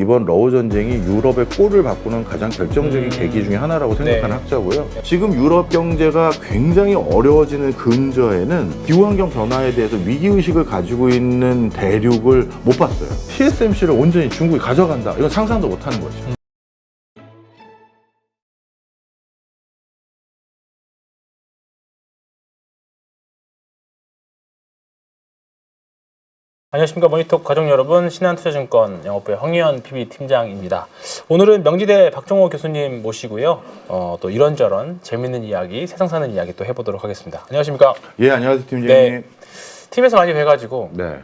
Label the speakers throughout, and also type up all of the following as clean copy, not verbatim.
Speaker 1: 이번 러우 전쟁이 유럽의 꼴을 바꾸는 가장 결정적인 계기 중에 하나라고 생각하는
Speaker 2: 네.
Speaker 1: 학자고요. 지금 유럽 경제가 굉장히 어려워지는 근저에는 기후환경 변화에 대해서 위기의식을 가지고 있는 대륙을 못 봤어요. TSMC를 온전히 중국이 가져간다. 이건 상상도 못하는 거죠.
Speaker 2: 안녕하십니까. 모니톡 가족 여러분, 신한투자증권 영업부의 황희연 PB팀장입니다. 오늘은 명지대 박종호 교수님 모시고요. 또 이런저런 재밌는 이야기, 세상 사는 이야기 또 해보도록 하겠습니다. 안녕하십니까.
Speaker 1: 예, 안녕하세요, 팀장님.
Speaker 2: 네. 팀에서 많이 뵈가지고
Speaker 1: 네.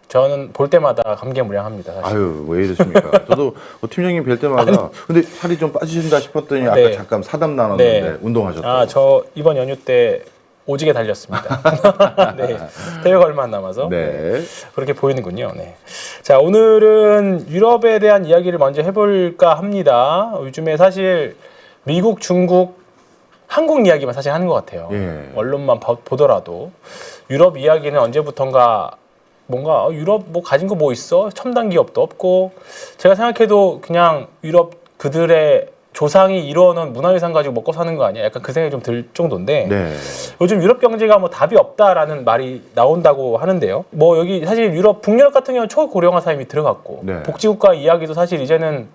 Speaker 2: 저는 볼 때마다 감개무량합니다. 사실.
Speaker 1: 아유, 왜 이러십니까? 저도 팀장님 뵐 때마다 근데 살이 좀 빠지신다 싶었더니 아까
Speaker 2: 네.
Speaker 1: 잠깐 사담 나눴는데
Speaker 2: 네.
Speaker 1: 운동하셨다고.
Speaker 2: 저 이번 연휴 때 오지게 달렸습니다. 네. 대회가 얼마 안 남아서.
Speaker 1: 네.
Speaker 2: 그렇게 보이는군요. 네. 자, 오늘은 유럽에 대한 이야기를 먼저 해볼까 합니다. 요즘에 사실 미국, 중국, 한국 이야기만 사실 하는 것 같아요.
Speaker 1: 예.
Speaker 2: 언론만 보더라도 유럽 이야기는 언제부턴가 뭔가 유럽 뭐 가진 거 뭐 있어? 첨단 기업도 없고 제가 생각해도 그냥 유럽 그들의 조상이 이루어놓은 문화유산 가지고 먹고 사는 거 아니야? 약간 그 생각이 좀 들 정도인데
Speaker 1: 네.
Speaker 2: 요즘 유럽 경제가 뭐 답이 없다라는 말이 나온다고 하는데요. 뭐 여기 사실 유럽 북유럽 같은 경우는 초고령화 사임이 들어갔고
Speaker 1: 네.
Speaker 2: 복지국가 이야기도 사실 이제는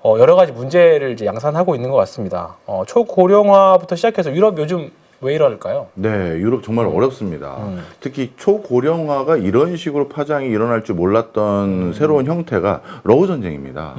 Speaker 2: 여러 가지 문제를 이제 양산하고 있는 것 같습니다. 초고령화부터 시작해서 유럽 요즘 왜 이럴까요?
Speaker 1: 네, 유럽 정말 어렵습니다. 특히 초고령화가 이런 식으로 파장이 일어날 줄 몰랐던 새로운 형태가 러우 전쟁입니다.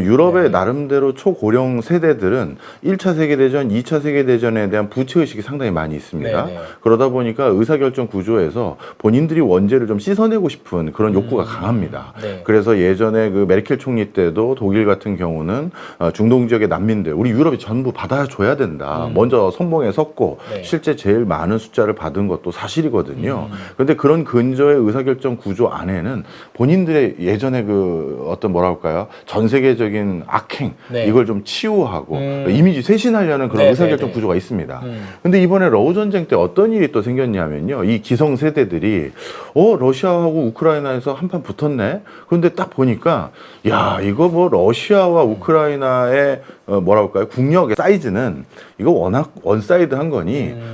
Speaker 1: 유럽의
Speaker 2: 네.
Speaker 1: 나름대로 초고령 세대들은 1차 세계대전, 2차 세계대전에 대한 부채의식이 상당히 많이 있습니다.
Speaker 2: 네네.
Speaker 1: 그러다 보니까 의사결정 구조에서 본인들이 원죄를 좀 씻어내고 싶은 그런 욕구가 강합니다.
Speaker 2: 네.
Speaker 1: 그래서 예전에 그 메르켈 총리 때도 독일 같은 경우는 중동 지역의 난민들, 우리 유럽이 전부 받아줘야 된다. 먼저 선봉에 섰고
Speaker 2: 네.
Speaker 1: 실제 제일 많은 숫자를 받은 것도 사실이거든요. 그런데 그런 근저의 의사결정 구조 안에는 본인들의 예전에 그 어떤 뭐라 할까요? 전 세계적인 악행
Speaker 2: 네.
Speaker 1: 이걸 좀 치유하고 이미지 쇄신하려는 그런
Speaker 2: 네,
Speaker 1: 의사결정
Speaker 2: 네, 네.
Speaker 1: 구조가 있습니다. 근데 이번에 러우 전쟁 때 어떤 일이 또 생겼냐면요. 이 기성 세대들이 러시아하고 우크라이나에서 한판 붙었네. 그런데 딱 보니까 야, 이거 뭐 러시아와 우크라이나의 뭐라 할까요? 국력의 사이즈는 이거 워낙 원사이드한 거니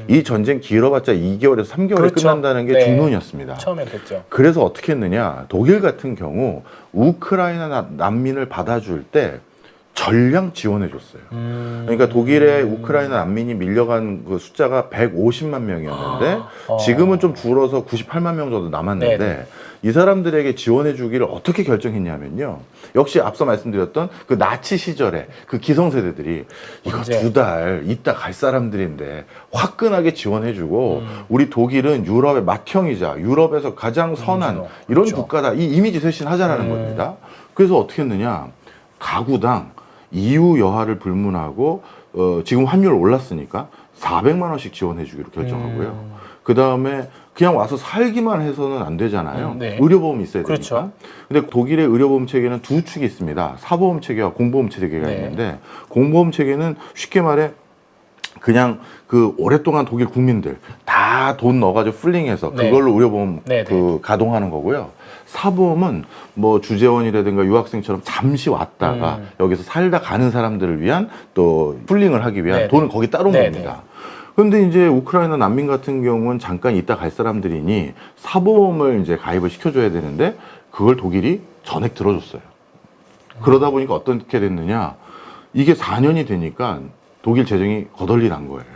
Speaker 1: 이 전쟁 길어봤자 2개월에서 3개월에
Speaker 2: 그렇죠.
Speaker 1: 끝난다는 게
Speaker 2: 네.
Speaker 1: 중론이었습니다.
Speaker 2: 처음엔 그랬죠.
Speaker 1: 그래서 어떻게 했느냐? 독일 같은 경우 우크라이나 난민을 받아줄 때 전량 지원해 줬어요. 그러니까 독일의 우크라이나 난민이 밀려간 그 숫자가 150만 명이었는데 지금은 좀 줄어서 98만 명 정도 남았는데
Speaker 2: 네네.
Speaker 1: 이 사람들에게 지원해 주기를 어떻게 결정했냐면요. 역시 앞서 말씀드렸던 그 나치 시절에 그 기성세대들이 이거
Speaker 2: 언제?
Speaker 1: 2달 있다 갈 사람들인데 화끈하게 지원해 주고 우리 독일은 유럽의 맏형이자 유럽에서 가장 선한 이런
Speaker 2: 그렇죠.
Speaker 1: 국가다. 이 이미지 쇄신 하자라는 겁니다. 그래서 어떻게 했느냐. 가구당 EU 여하를 불문하고 지금 환율 올랐으니까 400만 원씩 지원해 주기로 결정하고요. 그 다음에 그냥 와서 살기만 해서는 안 되잖아요.
Speaker 2: 네.
Speaker 1: 의료보험이 있어야 되니까.
Speaker 2: 그렇죠.
Speaker 1: 근데 독일의 의료보험 체계는 두 축이 있습니다. 사보험 체계와 공보험 체계가
Speaker 2: 네.
Speaker 1: 있는데 공보험 체계는 쉽게 말해 그냥 그 오랫동안 독일 국민들 다 돈 넣어가지고 풀링해서
Speaker 2: 네.
Speaker 1: 그걸로 의료보험
Speaker 2: 네,
Speaker 1: 그 가동하는 거고요. 사보험은 뭐 주재원이라든가 유학생처럼 잠시 왔다가 여기서 살다 가는 사람들을 위한 또 풀링을 하기 위한
Speaker 2: 네,
Speaker 1: 돈을 거기 따로
Speaker 2: 네,
Speaker 1: 뭅니다. 그런데 이제 우크라이나 난민 같은 경우는 잠깐 있다 갈 사람들이니 사보험을 이제 가입을 시켜줘야 되는데 그걸 독일이 전액 들어줬어요. 그러다 보니까 어떻게 됐느냐? 이게 4년이 되니까 독일 재정이 거덜리 난 거예요.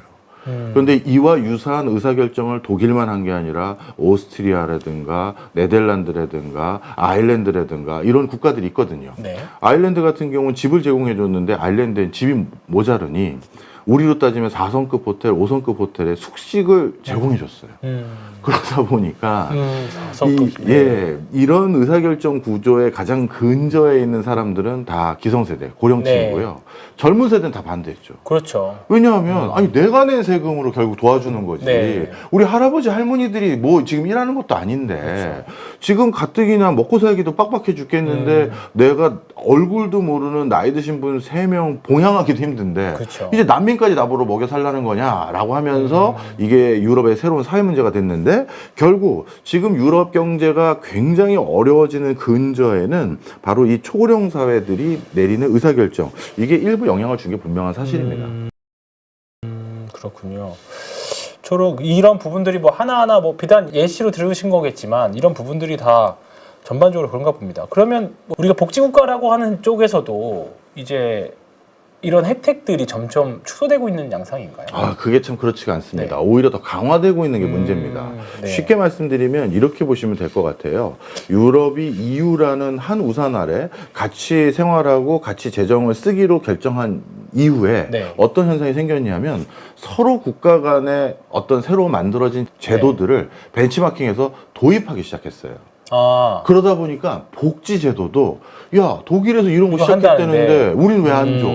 Speaker 1: 그런데 이와 유사한 의사결정을 독일만 한 게 아니라 오스트리아라든가 네덜란드라든가 아일랜드라든가 이런 국가들이 있거든요.
Speaker 2: 네.
Speaker 1: 아일랜드 같은 경우는 집을 제공해 줬는데 아일랜드엔 집이 모자르니 우리로 따지면 4성급 호텔, 5성급 호텔에 숙식을 제공해 줬어요. 그러다 보니까 이런 의사결정 구조의 가장 근저에 있는 사람들은 다 기성세대, 고령층이고요.
Speaker 2: 네.
Speaker 1: 젊은 세대는 다 반대했죠.
Speaker 2: 그렇죠.
Speaker 1: 왜냐하면 아니 내가 낸 세금으로 결국 도와주는 거지.
Speaker 2: 네.
Speaker 1: 우리 할아버지 할머니들이 뭐 지금 일하는 것도 아닌데
Speaker 2: 그렇죠.
Speaker 1: 지금 가뜩이나 먹고 살기도 빡빡해 죽겠는데 내가 얼굴도 모르는 나이 드신 분 3명 봉양하기도 힘든데
Speaker 2: 그렇죠.
Speaker 1: 이제 난민 외국인까지 나보러 먹여 살라는 거냐라고 하면서 이게 유럽의 새로운 사회 문제가 됐는데 결국 지금 유럽 경제가 굉장히 어려워지는 근저에는 바로 이 초고령 사회들이 내리는 의사결정 이게 일부 영향을 준 게 분명한 사실입니다.
Speaker 2: 그렇군요. 저로 이런 부분들이 뭐 하나하나 뭐 비단 예시로 들으신 거겠지만 이런 부분들이 다 전반적으로 그런가 봅니다. 그러면 우리가 복지국가라고 하는 쪽에서도 이제 이런 혜택들이 점점 축소되고 있는 양상인가요?
Speaker 1: 아, 그게 참 그렇지가 않습니다.
Speaker 2: 네.
Speaker 1: 오히려 더 강화되고 있는 게 문제입니다.
Speaker 2: 네.
Speaker 1: 쉽게 말씀드리면 이렇게 보시면 될 것 같아요. 유럽이 EU라는 한 우산 아래 같이 생활하고 같이 재정을 쓰기로 결정한 이후에
Speaker 2: 네.
Speaker 1: 어떤 현상이 생겼냐면 서로 국가 간에 어떤 새로 만들어진 제도들을 벤치마킹해서 도입하기 시작했어요.
Speaker 2: 아,
Speaker 1: 그러다 보니까 복지 제도도 야 독일에서 이런 거
Speaker 2: 이거
Speaker 1: 시작했다는데
Speaker 2: 한다는데.
Speaker 1: 우린 왜 안 줘?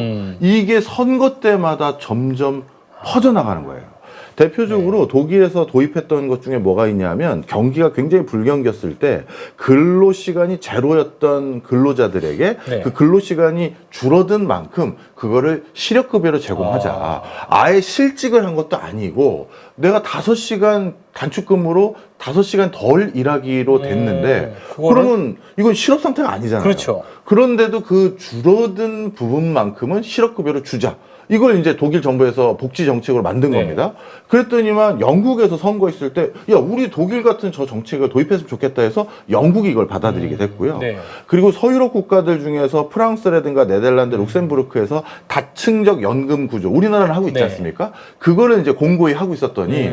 Speaker 1: 이게 선거 때마다 점점 퍼져나가는 거예요. 대표적으로 독일에서 도입했던 것 중에 뭐가 있냐면 경기가 굉장히 불경기였을 때 근로 시간이 제로였던 근로자들에게
Speaker 2: 네.
Speaker 1: 그 근로 시간이 줄어든 만큼 그거를 시력급여로 제공하자. 아예 실직을 한 것도 아니고 내가 5시간 단축근무로 5시간 덜 일하기로 됐는데
Speaker 2: 그거를-
Speaker 1: 그러면 이건 실업 상태가 아니잖아요.
Speaker 2: 그렇죠.
Speaker 1: 그런데도 그 줄어든 부분만큼은 실업급여로 주자. 이걸 이제 독일 정부에서 복지 정책으로 만든
Speaker 2: 네.
Speaker 1: 겁니다. 그랬더니만 영국에서 선거했을 때, 야, 우리 독일 같은 저 정책을 도입했으면 좋겠다 해서 영국이 이걸 받아들이게 됐고요.
Speaker 2: 네.
Speaker 1: 그리고 서유럽 국가들 중에서 프랑스라든가 네덜란드, 룩셈부르크에서 다층적 연금 구조, 우리나라는 하고 있지
Speaker 2: 네.
Speaker 1: 않습니까? 그거를 이제 공고히 하고 있었더니,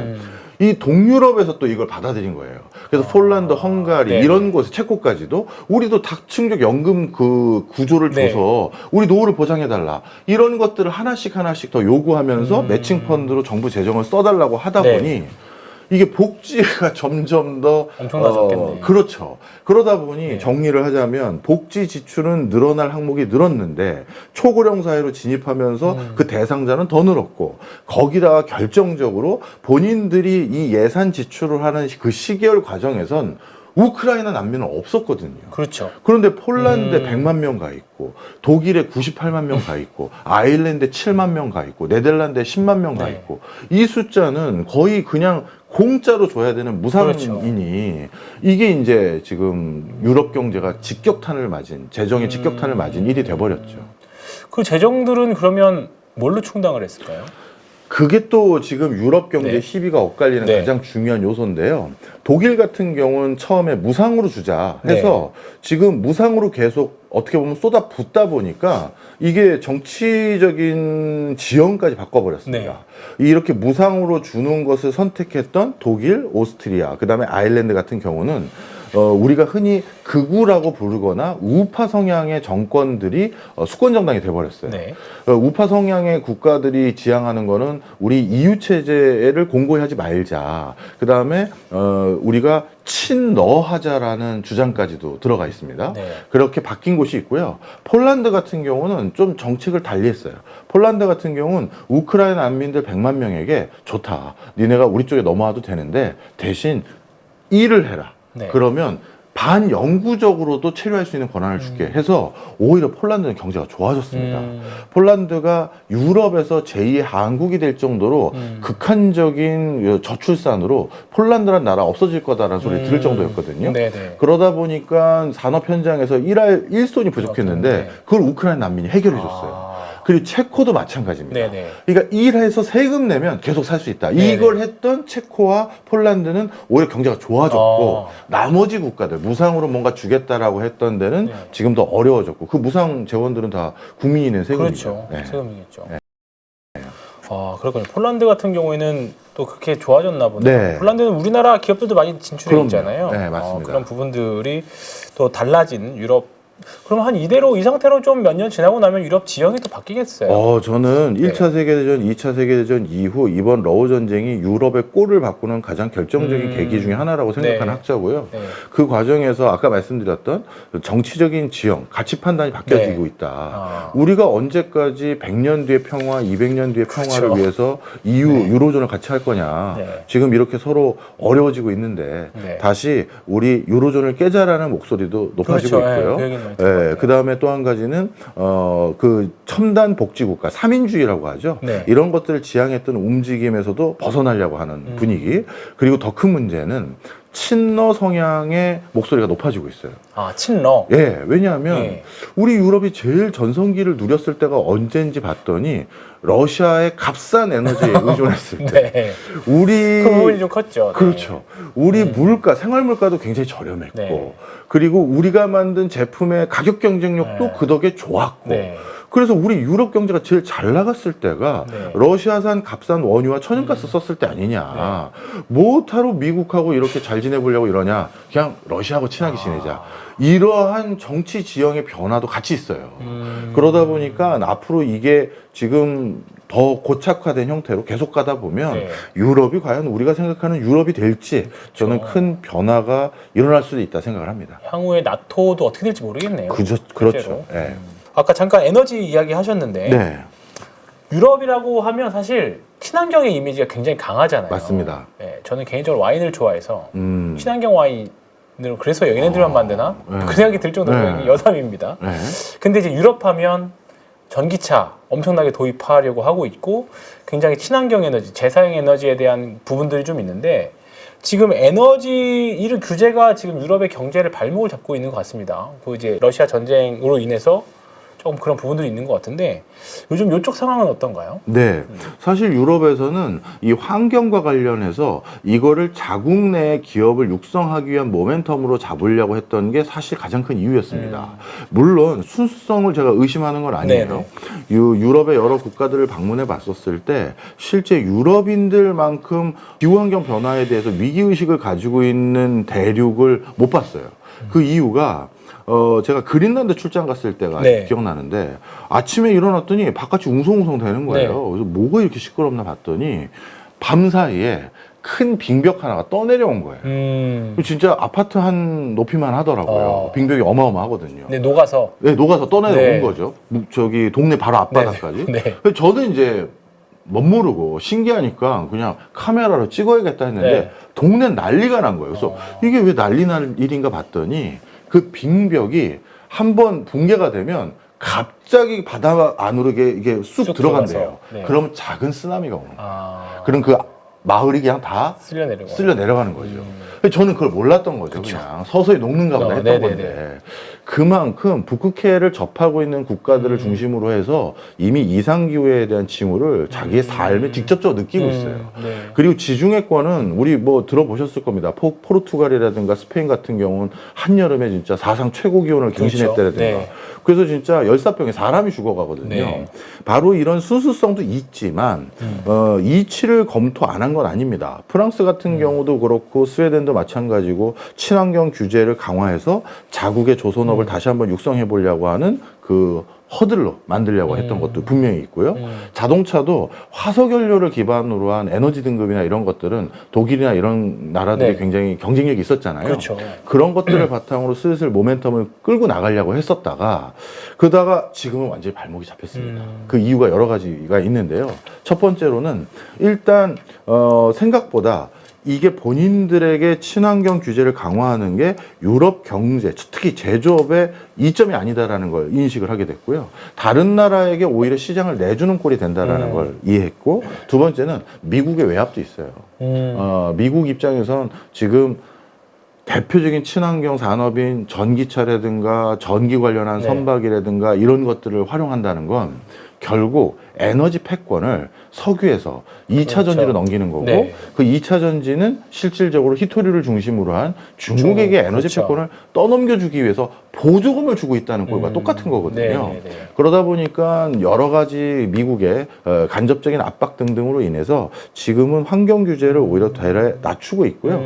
Speaker 1: 이 동유럽에서 또 이걸 받아들인 거예요. 그래서 폴란드, 헝가리
Speaker 2: 네.
Speaker 1: 이런 곳, 체코까지도 우리도 다층적 연금 그 구조를
Speaker 2: 네.
Speaker 1: 줘서 우리 노후를 보장해달라 이런 것들을 하나씩 더 요구하면서 매칭 펀드로 정부 재정을 써달라고 하다
Speaker 2: 네.
Speaker 1: 보니 이게 복지가 점점 더
Speaker 2: 엄청나졌겠네.
Speaker 1: 그렇죠. 그러다 보니
Speaker 2: 네.
Speaker 1: 정리를 하자면 복지 지출은 늘어날 항목이 늘었는데 초고령 사회로 진입하면서 그 대상자는 더 늘었고 거기다가 결정적으로 본인들이 이 예산 지출을 하는 그 시개월 과정에선 우크라이나 난민은 없었거든요.
Speaker 2: 그렇죠.
Speaker 1: 그런데 폴란드에 100만 명 가 있고 독일에 98만 명 가 있고 아일랜드에 7만 명 가 있고 네덜란드에 10만 명 가
Speaker 2: 네.
Speaker 1: 있고 이 숫자는 거의 그냥 공짜로 줘야 되는 무상인이 이게 이제 지금 유럽 경제가 직격탄을 맞은 재정의 직격탄을 맞은 일이 돼버렸죠.
Speaker 2: 그 재정들은 그러면 뭘로 충당을 했을까요?
Speaker 1: 그게 또 지금 유럽 경제
Speaker 2: 네.
Speaker 1: 시비가 엇갈리는
Speaker 2: 네.
Speaker 1: 가장 중요한 요소인데요. 독일 같은 경우는 처음에 무상으로 주자 해서 지금 무상으로 계속 어떻게 보면 쏟아 붓다 보니까 이게 정치적인 지형까지 바꿔버렸습니다. 이렇게 무상으로 주는 것을 선택했던 독일, 오스트리아, 그 다음에 아일랜드 같은 경우는 우리가 흔히 극우라고 부르거나 우파 성향의 정권들이 수권 정당이 돼버렸어요.
Speaker 2: 네.
Speaker 1: 우파 성향의 국가들이 지향하는 거는 우리 EU 체제를 공고히 하지 말자. 그 다음에 우리가 친러하자라는 주장까지도 들어가 있습니다.
Speaker 2: 네.
Speaker 1: 그렇게 바뀐 곳이 있고요. 폴란드 같은 경우는 좀 정책을 달리했어요. 폴란드 같은 경우는 우크라이나 난민들 100만 명에게 좋다. 니네가 우리 쪽에 넘어와도 되는데 대신 일을 해라.
Speaker 2: 네.
Speaker 1: 그러면 반영구적으로도 체류할 수 있는 권한을 줄게 해서 오히려 폴란드는 경제가 좋아졌습니다. 폴란드가 유럽에서 제2의 한국이 될 정도로 극한적인 저출산으로 폴란드란 나라 없어질 거다라는 소리 들을 정도였거든요.
Speaker 2: 네네.
Speaker 1: 그러다 보니까 산업 현장에서 일할 일손이 부족했는데
Speaker 2: 네.
Speaker 1: 그걸 우크라이나 난민이 해결해 줬어요. 그리고 체코도 마찬가지입니다.
Speaker 2: 네네.
Speaker 1: 그러니까 일해서 세금 내면 계속 살 수 있다.
Speaker 2: 네네.
Speaker 1: 이걸 했던 체코와 폴란드는 오히려 경제가 좋아졌고 나머지 국가들 무상으로 뭔가 주겠다라고 했던 데는
Speaker 2: 네.
Speaker 1: 지금 더 어려워졌고 그 무상 재원들은 다 국민이 낸 세금이죠.
Speaker 2: 그렇죠. 세금이겠죠. 아, 그렇군요. 폴란드 같은 경우에는 또 그렇게 좋아졌나 보네요.
Speaker 1: 네.
Speaker 2: 폴란드는 우리나라 기업들도 많이 진출해
Speaker 1: 그럼요.
Speaker 2: 있잖아요.
Speaker 1: 네, 맞습니다.
Speaker 2: 그런 부분들이 또 달라진 유럽. 그럼 한 이대로 이 상태로 좀 몇 년 지나고 나면 유럽 지형이 또 바뀌겠어요.
Speaker 1: 저는
Speaker 2: 네.
Speaker 1: 1차 세계대전, 2차 세계대전 이후 이번 러우 전쟁이 유럽의 꼴을 바꾸는 가장 결정적인 계기 중에 하나라고 생각하는
Speaker 2: 네.
Speaker 1: 학자고요.
Speaker 2: 네.
Speaker 1: 그 과정에서 아까 말씀드렸던 정치적인 지형, 가치 판단이 바뀌어지고 있다. 우리가 언제까지 100년 뒤의 평화, 200년 뒤의 평화를
Speaker 2: 그렇죠.
Speaker 1: 위해서 EU, 유로존을 같이 할 거냐.
Speaker 2: 네.
Speaker 1: 지금 이렇게 서로 어려워지고 있는데
Speaker 2: 네.
Speaker 1: 다시 우리 유로존을 깨자라는 목소리도 높아지고
Speaker 2: 그렇죠.
Speaker 1: 있고요.
Speaker 2: 그 얘기는
Speaker 1: 예, 그 다음에 또 한 가지는 그 첨단 복지국가 3인주의라고 하죠.
Speaker 2: 네.
Speaker 1: 이런 것들을 지향했던 움직임에서도 벗어나려고 하는 분위기. 그리고 더 큰 문제는 친러 성향의 목소리가 높아지고 있어요.
Speaker 2: 아, 친러.
Speaker 1: 예, 왜냐하면
Speaker 2: 예.
Speaker 1: 우리 유럽이 제일 전성기를 누렸을 때가 언제인지 봤더니 러시아의 값싼 에너지에 의존했을 때
Speaker 2: 네.
Speaker 1: 우리
Speaker 2: 그 부분이 좀 컸죠.
Speaker 1: 그렇죠. 우리 물가, 생활 물가도 굉장히 저렴했고
Speaker 2: 네.
Speaker 1: 그리고 우리가 만든 제품의 가격 경쟁력도
Speaker 2: 네.
Speaker 1: 그 덕에 좋았고
Speaker 2: 네.
Speaker 1: 그래서 우리 유럽 경제가 제일 잘 나갔을 때가
Speaker 2: 네.
Speaker 1: 러시아산 값싼 원유와 천연가스 썼을 때 아니냐. 뭐하러 미국하고 이렇게 잘 지내보려고 이러냐. 그냥 러시아하고 친하게 지내자. 이러한 정치 지형의 변화도 같이 있어요. 그러다 보니까 앞으로 이게 지금 더 고착화된 형태로 계속 가다 보면
Speaker 2: 네.
Speaker 1: 유럽이 과연 우리가 생각하는 유럽이 될지 저는 큰 변화가 일어날 수도 있다 생각을 합니다.
Speaker 2: 향후에 나토도 어떻게 될지 모르겠네요.
Speaker 1: 그렇죠. 예.
Speaker 2: 아까 잠깐 에너지 이야기 하셨는데
Speaker 1: 네,
Speaker 2: 유럽이라고 하면 사실 친환경의 이미지가 굉장히 강하잖아요.
Speaker 1: 맞습니다.
Speaker 2: 네, 저는 개인적으로 와인을 좋아해서
Speaker 1: 음.
Speaker 2: 친환경 와인을 그래서 연예인들만 만드나?
Speaker 1: 네.
Speaker 2: 그 생각이 들 정도로
Speaker 1: 네.
Speaker 2: 여담입니다.
Speaker 1: 네.
Speaker 2: 근데 이제 유럽 하면 전기차 엄청나게 도입하려고 하고 있고 굉장히 친환경 에너지, 재사용 에너지에 대한 부분들이 좀 있는데 지금 에너지 이런 규제가 지금 유럽의 경제를 발목을 잡고 있는 것 같습니다. 그 이제 러시아 전쟁으로 인해서 조금 그런 부분들이 있는 것 같은데 요즘 이쪽 상황은 어떤가요?
Speaker 1: 네, 사실 유럽에서는 이 환경과 관련해서 이거를 자국 내 기업을 육성하기 위한 모멘텀으로 잡으려고 했던 게 사실 가장 큰 이유였습니다. 물론 순수성을 제가 의심하는 건 아니에요.
Speaker 2: 네네.
Speaker 1: 유럽의 여러 국가들을 방문해 봤었을 때 실제 유럽인들만큼 기후환경 변화에 대해서 위기의식을 가지고 있는 대륙을 못 봤어요. 그 이유가 제가 그린란드 출장 갔을 때가
Speaker 2: 네.
Speaker 1: 기억나는데 아침에 일어났더니 바깥이 웅성웅성 되는 거예요.
Speaker 2: 네.
Speaker 1: 그래서 뭐가 이렇게 시끄럽나 봤더니 밤 사이에 큰 빙벽 하나가 떠내려온 거예요. 진짜 아파트 한 높이만 하더라고요. 빙벽이 어마어마하거든요.
Speaker 2: 네, 녹아서.
Speaker 1: 네, 녹아서 떠내려온
Speaker 2: 네.
Speaker 1: 거죠. 저기 동네 바로 앞바닥까지.
Speaker 2: 네.
Speaker 1: 그래서 저는 이제 멋모르고 신기하니까 그냥 카메라로 찍어야겠다 했는데
Speaker 2: 네.
Speaker 1: 동네 난리가 난 거예요. 그래서 이게 왜 난리 날 일인가 봤더니 그 빙벽이 한번 붕괴가 되면 갑자기 바다 안으로 이게 쑥 들어간대요.
Speaker 2: 들어가서, 네.
Speaker 1: 그러면 작은 쓰나미가 오는 거예요.
Speaker 2: 아,
Speaker 1: 그럼 그 마을이 그냥 다
Speaker 2: 쓸려 내려가.
Speaker 1: 쓸려 내려가는 거죠. 저는 그걸 몰랐던 거죠. 그냥 서서히 녹는가 보다 했던
Speaker 2: 네네네.
Speaker 1: 건데 그만큼 북극해를 접하고 있는 국가들을 중심으로 해서 이미 이상기후에 대한 징후를 자기의 삶에 직접적으로 느끼고 있어요.
Speaker 2: 네.
Speaker 1: 그리고 지중해권은 우리 뭐 들어보셨을 겁니다. 포르투갈이라든가 스페인 같은 경우는 한여름에 진짜 사상 최고 기온을 경신했다라든가.
Speaker 2: 네.
Speaker 1: 그래서 진짜 열사병에 사람이 죽어가거든요.
Speaker 2: 네.
Speaker 1: 바로 이런 순수성도 있지만 이치를 검토 안 한 건 아닙니다. 프랑스 같은 경우도 그렇고 스웨덴도 마찬가지고 친환경 규제를 강화해서 자국의 조선업을 다시 한번 육성해 보려고 하는 그 허들로 만들려고 했던 것도 분명히 있고요. 자동차도 화석연료를 기반으로 한 에너지 등급이나 이런 것들은 독일이나 이런 나라들이
Speaker 2: 네.
Speaker 1: 굉장히 경쟁력이 있었잖아요.
Speaker 2: 그렇죠.
Speaker 1: 그런 것들을 바탕으로 슬슬 모멘텀을 끌고 나가려고 했었다가 그러다가 지금은 완전히 발목이 잡혔습니다. 그 이유가 여러 가지가 있는데요. 첫 번째로는 일단 생각보다 이게 본인들에게 친환경 규제를 강화하는 게 유럽 경제, 특히 제조업의 이점이 아니다라는 걸 인식을 하게 됐고요. 다른 나라에게 오히려 시장을 내주는 꼴이 된다라는 걸 이해했고, 두 번째는 미국의 외압도 있어요. 미국 입장에선 지금 대표적인 친환경 산업인 전기차라든가 전기 관련한
Speaker 2: 네.
Speaker 1: 선박이라든가 이런 것들을 활용한다는 건 결국 에너지 패권을 석유에서 2차
Speaker 2: 그렇죠.
Speaker 1: 전지로 넘기는 거고
Speaker 2: 네.
Speaker 1: 그 2차 전지는 실질적으로 히토리를 중심으로 한 중국에게 에너지
Speaker 2: 그렇죠.
Speaker 1: 패권을 떠넘겨주기 위해서 보조금을 주고 있다는 꼴과 똑같은 거거든요.
Speaker 2: 네, 네, 네.
Speaker 1: 그러다 보니까 여러 가지 미국의 간접적인 압박 등등으로 인해서 지금은 환경 규제를 오히려 대래 낮추고 있고요.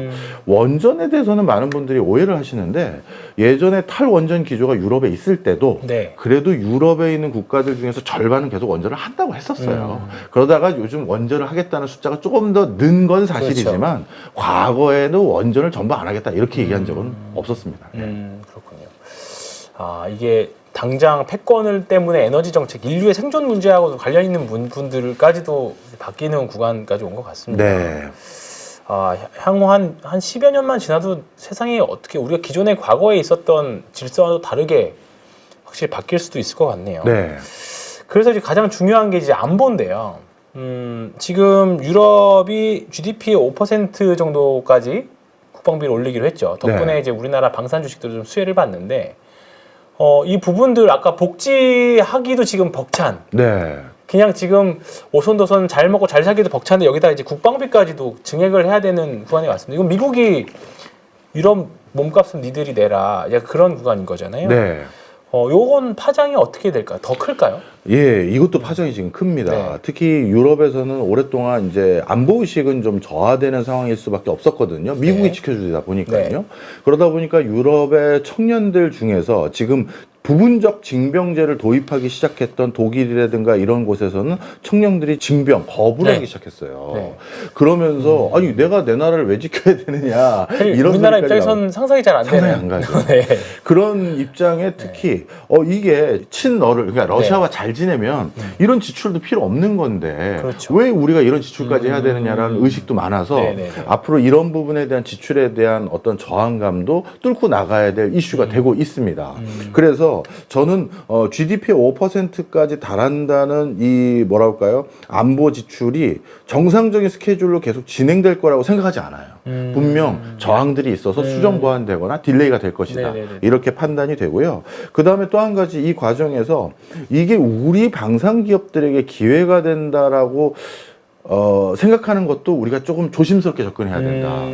Speaker 1: 원전에 대해서는 많은 분들이 오해를 하시는데 예전에 탈원전 기조가 유럽에 있을 때도
Speaker 2: 네.
Speaker 1: 그래도 유럽에 있는 국가들 중에서 절반은 계속 원전을 한다고 했었어요. 그러다가 요즘 원전을 하겠다는 숫자가 조금 더 는 건 사실이지만 과거에는 원전을 전부 안 하겠다 이렇게 얘기한 적은 없었습니다.
Speaker 2: 그렇군요. 아, 이게 당장 패권을 때문에 에너지 정책, 인류의 생존 문제하고 관련 있는 분들까지도 바뀌는 구간까지 온 것 같습니다.
Speaker 1: 네.
Speaker 2: 아, 향후 한 10여 년만 지나도 세상이 어떻게 우리가 기존의 과거에 있었던 질서와도 다르게 확실히 바뀔 수도 있을 것 같네요.
Speaker 1: 네.
Speaker 2: 그래서 이제 가장 중요한 게 이제 안보인데요. 지금 유럽이 GDP의 5% 정도까지 국방비를 올리기로 했죠. 덕분에
Speaker 1: 네.
Speaker 2: 이제 우리나라 방산 주식들도 좀 수혜를 받는데, 이 부분들 아까 복지하기도 지금 벅찬.
Speaker 1: 네.
Speaker 2: 그냥 지금 오손도손 잘 먹고 잘 살기도 벅찬데 여기다 이제 국방비까지도 증액을 해야 되는 구간이 왔습니다. 이건 미국이 유럽 몸값은 니들이 내라. 약간 그런 구간인 거잖아요.
Speaker 1: 네.
Speaker 2: 요건 파장이 어떻게 될까요? 더 클까요?
Speaker 1: 예, 이것도 파장이 지금 큽니다.
Speaker 2: 네.
Speaker 1: 특히 유럽에서는 오랫동안 이제 안보 의식은 좀 저하되는 상황일 수밖에 없었거든요. 미국이
Speaker 2: 네.
Speaker 1: 지켜주다 보니까요.
Speaker 2: 네.
Speaker 1: 그러다 보니까 유럽의 청년들 중에서 지금 부분적 징병제를 도입하기 시작했던 독일이라든가 이런 곳에서는 청년들이 징병 거부를
Speaker 2: 네.
Speaker 1: 하기 시작했어요.
Speaker 2: 네.
Speaker 1: 그러면서 아니 내가 내 나라를 왜 지켜야 되느냐
Speaker 2: 사실
Speaker 1: 이런
Speaker 2: 우리나라
Speaker 1: 소리까지
Speaker 2: 입장에서는 상상이 잘 안 되는.
Speaker 1: 상상이 안 가죠.
Speaker 2: 네.
Speaker 1: 그런 입장에 특히 이게 친너를 그러니까 러시아와 잘 지내면 이런 지출도 필요 없는 건데
Speaker 2: 그렇죠.
Speaker 1: 왜 우리가 이런 지출까지 해야 되느냐라는 의식도 많아서
Speaker 2: 네네네.
Speaker 1: 앞으로 이런 부분에 대한 지출에 대한 어떤 저항감도 뚫고 나가야 될 이슈가 되고 있습니다. 그래서 저는 GDP의 5%까지 달한다는 이 뭐랄까요 안보 지출이 정상적인 스케줄로 계속 진행될 거라고 생각하지 않아요. 분명 저항들이 있어서 수정 보완되거나 딜레이가 될 것이다.
Speaker 2: 네네네.
Speaker 1: 이렇게 판단이 되고요. 그 다음에 또 한 가지 이 과정에서 이게 우리 방산 기업들에게 기회가 된다라고 생각하는 것도 우리가 조금 조심스럽게 접근해야 된다.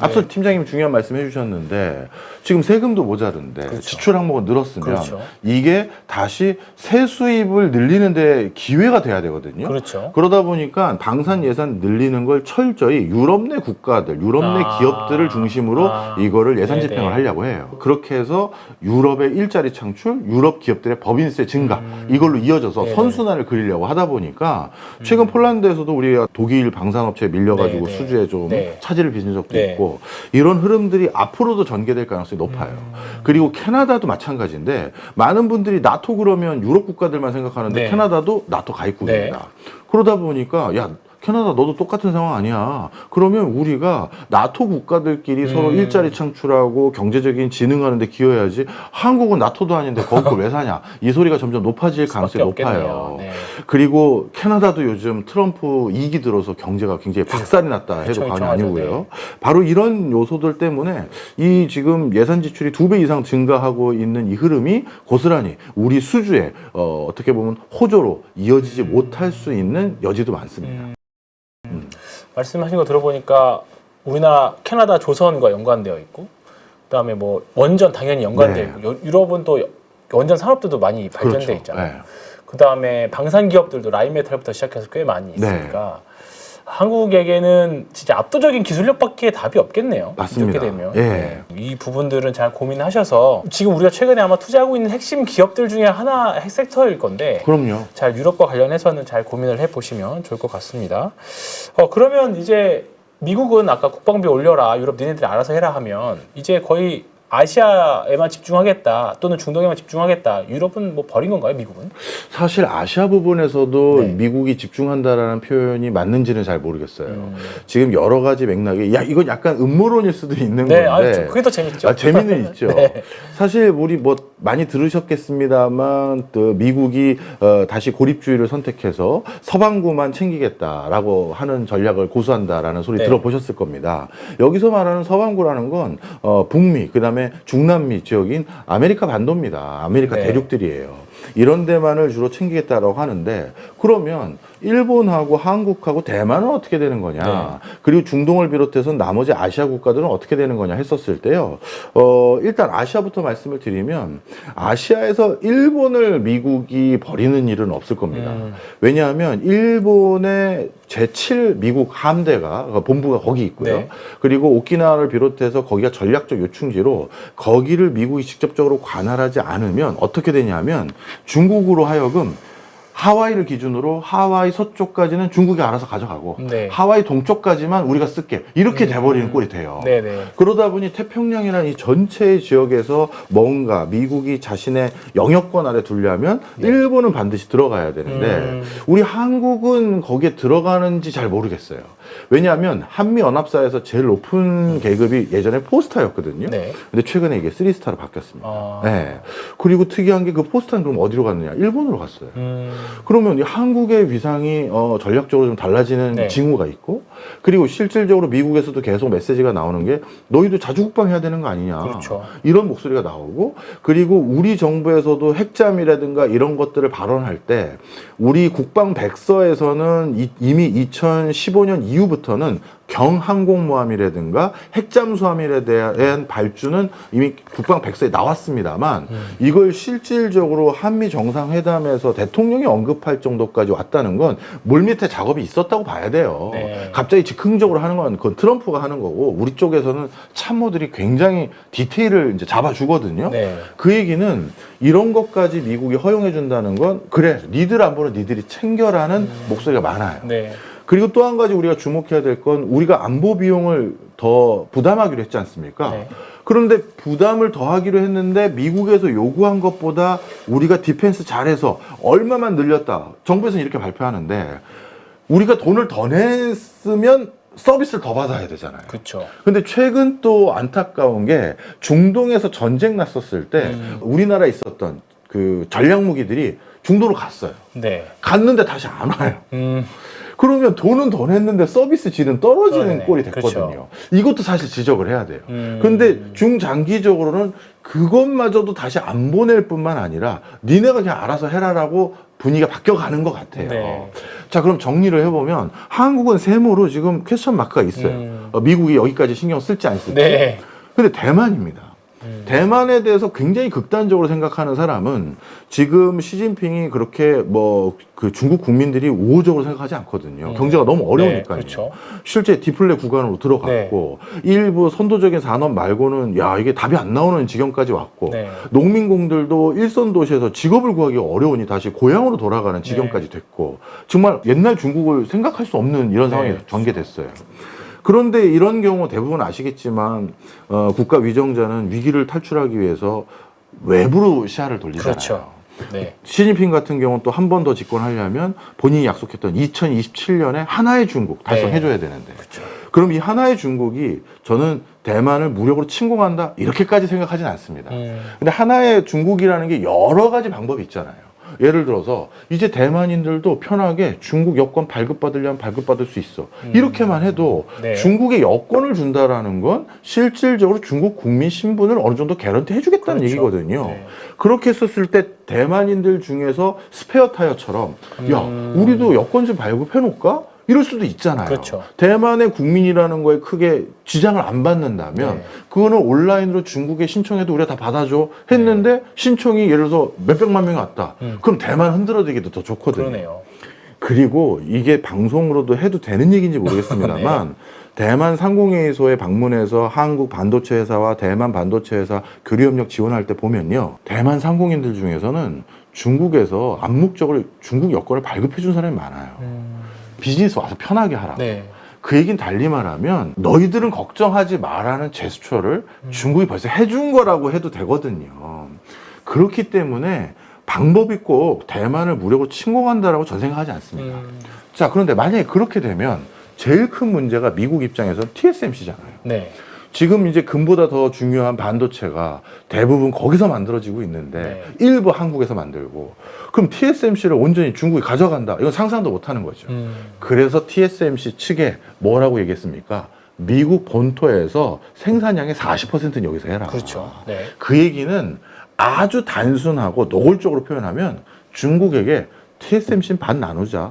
Speaker 1: 앞서 팀장님 중요한 말씀 해주셨는데 지금 세금도 모자른데
Speaker 2: 그렇죠.
Speaker 1: 지출 항목은 늘었으면
Speaker 2: 그렇죠.
Speaker 1: 이게 다시 세 수입을 늘리는 데 기회가 돼야 되거든요.
Speaker 2: 그렇죠.
Speaker 1: 그러다 보니까 방산 예산 늘리는 걸 철저히 유럽 내 국가들, 유럽 내 기업들을 중심으로 이거를 예산
Speaker 2: 네네.
Speaker 1: 집행을 하려고 해요. 그렇게 해서 유럽의 일자리 창출, 유럽 기업들의 법인세 증가 이걸로 이어져서
Speaker 2: 네네.
Speaker 1: 선순환을 그리려고 하다 보니까 최근 폴란드에서도 우리가 독일 방산업체에 밀려가지고
Speaker 2: 네네.
Speaker 1: 수주에 좀
Speaker 2: 네.
Speaker 1: 차질을 빚은 적도
Speaker 2: 네.
Speaker 1: 있고 이런 흐름들이 앞으로도 전개될 가능성이 높아요. 그리고 캐나다도 마찬가지인데 많은 분들이 나토 그러면 유럽 국가들만 생각하는데
Speaker 2: 네.
Speaker 1: 캐나다도 나토 가입국입니다. 그러다 보니까 야 캐나다 너도 똑같은 상황 아니야. 그러면 우리가 나토 국가들끼리 서로 일자리 창출하고 경제적인 진흥하는 데 기여해야지 한국은 나토도 아닌데 거기 왜 사냐. 이 소리가 점점 높아질 가능성이 높아요.
Speaker 2: 네.
Speaker 1: 그리고 캐나다도 요즘 트럼프 2기 들어서 경제가 굉장히 박살이 났다 해도 과언이
Speaker 2: 그쵸,
Speaker 1: 아니고요.
Speaker 2: 네.
Speaker 1: 바로 이런 요소들 때문에 이 지금 예산 지출이 2배 이상 증가하고 있는 이 흐름이 고스란히 우리 수주에 어떻게 보면 호조로 이어지지 못할 수 있는 여지도 많습니다.
Speaker 2: 말씀하신 거 들어보니까 우리나라, 캐나다, 조선과 연관되어 있고, 그다음에 뭐 원전 당연히 연관되어
Speaker 1: 네.
Speaker 2: 있고, 유럽은 또 원전 산업들도 많이 발전돼
Speaker 1: 그렇죠.
Speaker 2: 있잖아요.
Speaker 1: 네.
Speaker 2: 그다음에 방산 기업들도 라인메탈부터 시작해서 꽤 많이 있으니까 한국에게는 진짜 압도적인 기술력밖에 답이 없겠네요.
Speaker 1: 맞습니다.
Speaker 2: 이렇게 되면
Speaker 1: 예.
Speaker 2: 네. 이 부분들은 잘 고민하셔서 지금 우리가 최근에 아마 투자하고 있는 핵심 기업들 중에 하나 핵 섹터일 건데
Speaker 1: 그럼요.
Speaker 2: 잘 유럽과 관련해서는 잘 고민을 해보시면 좋을 것 같습니다. 그러면 이제 미국은 아까 국방비 올려라, 유럽 니네들이 알아서 해라 하면 이제 거의 아시아에만 집중하겠다 또는 중동에만 집중하겠다. 유럽은 뭐 버린 건가요, 미국은?
Speaker 1: 사실 아시아 부분에서도
Speaker 2: 네.
Speaker 1: 미국이 집중한다라는 표현이 맞는지는 잘 모르겠어요. 지금 여러 가지 맥락이 이건 약간 음모론일 수도 있는
Speaker 2: 네,
Speaker 1: 건데
Speaker 2: 그게 더 재밌죠.
Speaker 1: 재미는 있죠.
Speaker 2: 네.
Speaker 1: 사실 우리 뭐 많이 들으셨겠습니다만 또 미국이 다시 고립주의를 선택해서 서방구만 챙기겠다라고 하는 전략을 고수한다라는 소리
Speaker 2: 네.
Speaker 1: 들어보셨을 겁니다. 여기서 말하는 서방구라는 건 북미 그다음에 중남미 지역인 아메리카 반도입니다. 아메리카
Speaker 2: 네.
Speaker 1: 대륙들이에요. 이런 데만을 주로 챙기겠다라고 하는데 그러면 일본하고 한국하고 대만은 어떻게 되는 거냐
Speaker 2: 네.
Speaker 1: 그리고 중동을 비롯해서 나머지 아시아 국가들은 어떻게 되는 거냐 했었을 때요 일단 아시아부터 말씀을 드리면 아시아에서 일본을 미국이 버리는 일은 없을 겁니다. 왜냐하면 일본의 제7 미국 함대가 본부가 거기 있고요.
Speaker 2: 네.
Speaker 1: 그리고 오키나와를 비롯해서 거기가 전략적 요충지로 거기를 미국이 직접적으로 관할하지 않으면 어떻게 되냐면 중국으로 하여금 하와이를 기준으로 하와이 서쪽까지는 중국이 알아서 가져가고
Speaker 2: 네.
Speaker 1: 하와이 동쪽까지만 우리가 쓸게 이렇게 돼버리는 꼴이 돼요.
Speaker 2: 네네.
Speaker 1: 그러다 보니 태평양이라는 이 전체 지역에서 뭔가 미국이 자신의 영역권 아래 두려면 일본은 반드시 들어가야 되는데 우리 한국은 거기에 들어가는지 잘 모르겠어요. 왜냐하면 한미연합사에서 제일 높은 계급이 예전에 4스타였거든요.
Speaker 2: 네.
Speaker 1: 근데 최근에 이게 3스타로 바뀌었습니다.
Speaker 2: 아.
Speaker 1: 네. 그리고 특이한 게 그 4스타는 그럼 어디로 갔느냐? 일본으로 갔어요. 그러면 이 한국의 위상이 전략적으로 좀 달라지는
Speaker 2: 네.
Speaker 1: 징후가 있고, 그리고 실질적으로 미국에서도 계속 메시지가 나오는 게 너희도 자주국방해야 되는 거 아니냐.
Speaker 2: 그렇죠.
Speaker 1: 이런 목소리가 나오고, 그리고 우리 정부에서도 핵잠이라든가 이런 것들을 발언할 때 우리 국방백서에서는 이미 2015년 이후부터는 경항공모함이라든가 핵잠수함에 대한 발주는 이미 국방백서에 나왔습니다만 이걸 실질적으로 한미 정상회담에서 대통령이 언급할 정도까지 왔다는 건 물밑에 작업이 있었다고 봐야 돼요.
Speaker 2: 네.
Speaker 1: 갑자기 즉흥적으로 하는 건 그건 트럼프가 하는 거고, 우리 쪽에서는 참모들이 굉장히 디테일을 이제 잡아주거든요.
Speaker 2: 네.
Speaker 1: 그 얘기는 이런 것까지 미국이 허용해 준다는 건 그래, 니들 안보는 니들이 챙겨라는 목소리가 많아요.
Speaker 2: 네.
Speaker 1: 그리고 또 한 가지 우리가 주목해야 될 건 우리가 안보 비용을 더 부담하기로 했지 않습니까?
Speaker 2: 네.
Speaker 1: 그런데 부담을 더 하기로 했는데 미국에서 요구한 것보다 우리가 디펜스 잘해서 얼마만 늘렸다. 정부에서는 이렇게 발표하는데 우리가 돈을 더 냈으면 서비스를 더 받아야 되잖아요.
Speaker 2: 그렇죠.
Speaker 1: 근데 최근 또 안타까운 게 중동에서 전쟁 났었을 때 우리나라에 있었던 그 전략 무기들이 중도로 갔어요.
Speaker 2: 네.
Speaker 1: 갔는데 다시 안 와요.
Speaker 2: 음.
Speaker 1: 그러면 돈은 더 냈는데 서비스 질은 떨어지는
Speaker 2: 그러네.
Speaker 1: 꼴이 됐거든요.
Speaker 2: 그렇죠.
Speaker 1: 이것도 사실 지적을 해야 돼요. 근데 중장기적으로는 그것마저도 다시 안 보낼 뿐만 아니라 니네가 그냥 알아서 해라라고 분위기가 바뀌어가는 것 같아요.
Speaker 2: 네.
Speaker 1: 자, 그럼 정리를 해보면 한국은 세모로 지금 퀘스천 마크가 있어요. 미국이 여기까지 신경 쓸지 안 쓸지.
Speaker 2: 네.
Speaker 1: 근데 대만입니다. 대만에 대해서 굉장히 극단적으로 생각하는 사람은 지금 시진핑이 그렇게 뭐 그 중국 국민들이 우호적으로 생각하지 않거든요. 경제가 너무 어려우니까요.
Speaker 2: 네, 그렇죠.
Speaker 1: 실제 디플레 구간으로 들어갔고 일부 선도적인 산업 말고는 야 이게 답이 안 나오는 지경까지 왔고
Speaker 2: 네.
Speaker 1: 농민공들도 일선 도시에서 직업을 구하기가 어려우니 다시 고향으로 돌아가는 지경까지 됐고 정말 옛날 중국을 생각할 수 없는 이런 상황이
Speaker 2: 네.
Speaker 1: 전개됐어요. 그런데 이런 경우 대부분 아시겠지만 국가 위정자는 위기를 탈출하기 위해서 외부로 시야를 돌리잖아요.
Speaker 2: 그렇죠. 네.
Speaker 1: 시진핑 같은 경우는 또 한 번 더 집권하려면 본인이 약속했던 2027년에 하나의 중국 달성해줘야 되는데
Speaker 2: 그렇죠.
Speaker 1: 그럼 이 하나의 중국이 저는 대만을 무력으로 침공한다 이렇게까지 생각하지는 않습니다. 근데 하나의 중국이라는 게 여러 가지 방법이 있잖아요. 예를 들어서 이제 대만인들도 편하게 중국 여권 발급받으려면 발급받을 수 있어. 이렇게만 해도
Speaker 2: 네.
Speaker 1: 중국에 여권을 준다라는 건 실질적으로 중국 국민 신분을 어느 정도 개런티 해주겠다는
Speaker 2: 그렇죠.
Speaker 1: 얘기거든요.
Speaker 2: 네.
Speaker 1: 그렇게 했었을 때 대만인들 중에서 스페어 타이어처럼 야 우리도 여권 좀 발급해놓을까? 이럴 수도 있잖아요.
Speaker 2: 그렇죠.
Speaker 1: 대만의 국민이라는 거에 크게 지장을 안 받는다면
Speaker 2: 네.
Speaker 1: 그거는 온라인으로 중국에 신청해도 우리가 다 받아줘 했는데 신청이 예를 들어서 몇백만 명이 왔다. 그럼 대만 흔들어대기도 더 좋거든요.
Speaker 2: 그러네요.
Speaker 1: 그리고 이게 방송으로도 해도 되는 얘기인지 모르겠습니다만 대만 상공회의소에 방문해서 한국 반도체 회사와 대만 반도체 회사 교류협력 지원할 때 보면요. 대만 상공인들 중에서는 중국에서 암묵적으로 중국 여권을 발급해 준 사람이 많아요. 비즈니스 와서 편하게 하라고.
Speaker 2: 네.
Speaker 1: 그 얘기는 달리 말하면 너희들은 걱정하지 마라는 제스처를 중국이 벌써 해준 거라고 해도 되거든요. 그렇기 때문에 방법이 꼭 대만을 무력으로 침공한다라고 전 생각하지 않습니다. 자, 그런데 만약에 그렇게 되면 제일 큰 문제가 미국 입장에서는 TSMC잖아요.
Speaker 2: 네.
Speaker 1: 지금 이제 금보다 더 중요한 반도체가 대부분 거기서 만들어지고 있는데
Speaker 2: 네.
Speaker 1: 일부 한국에서 만들고 그럼 TSMC를 온전히 중국이 가져간다. 이건 상상도 못 하는 거죠. 그래서 TSMC 측에 뭐라고 얘기했습니까? 미국 본토에서 생산량의 40%는 여기서 해라.
Speaker 2: 그렇죠. 네.
Speaker 1: 그 얘기는 아주 단순하고 노골적으로 표현하면 중국에게 TSMC는 반 나누자.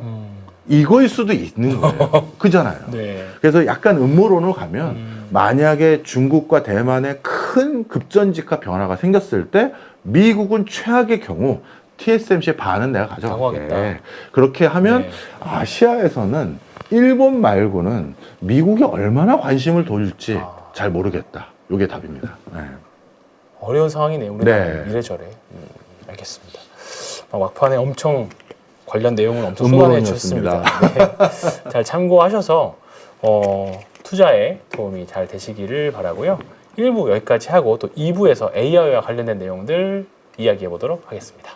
Speaker 1: 이거일 수도 있는 거예요. 그잖아요.
Speaker 2: 네.
Speaker 1: 그래서 약간 음모론으로 가면 만약에 중국과 대만의 큰 급전직하 변화가 생겼을 때 미국은 최악의 경우 TSMC의 반은 내가 가져갈게.
Speaker 2: 당황하겠다.
Speaker 1: 그렇게 하면
Speaker 2: 네.
Speaker 1: 아시아에서는 일본 말고는 미국이 얼마나 관심을 돌릴지 잘 모르겠다. 이게 답입니다. 네.
Speaker 2: 어려운 상황이네요. 우리나라
Speaker 1: 네.
Speaker 2: 이래저래. 알겠습니다. 막판에 엄청 관련 내용을 엄청 쏟아내 주셨습니다. 네. 잘 참고하셔서 투자에 도움이 잘 되시기를 바라고요. 1부 여기까지 하고 또 2부에서 AI와 관련된 내용들 이야기해 보도록 하겠습니다.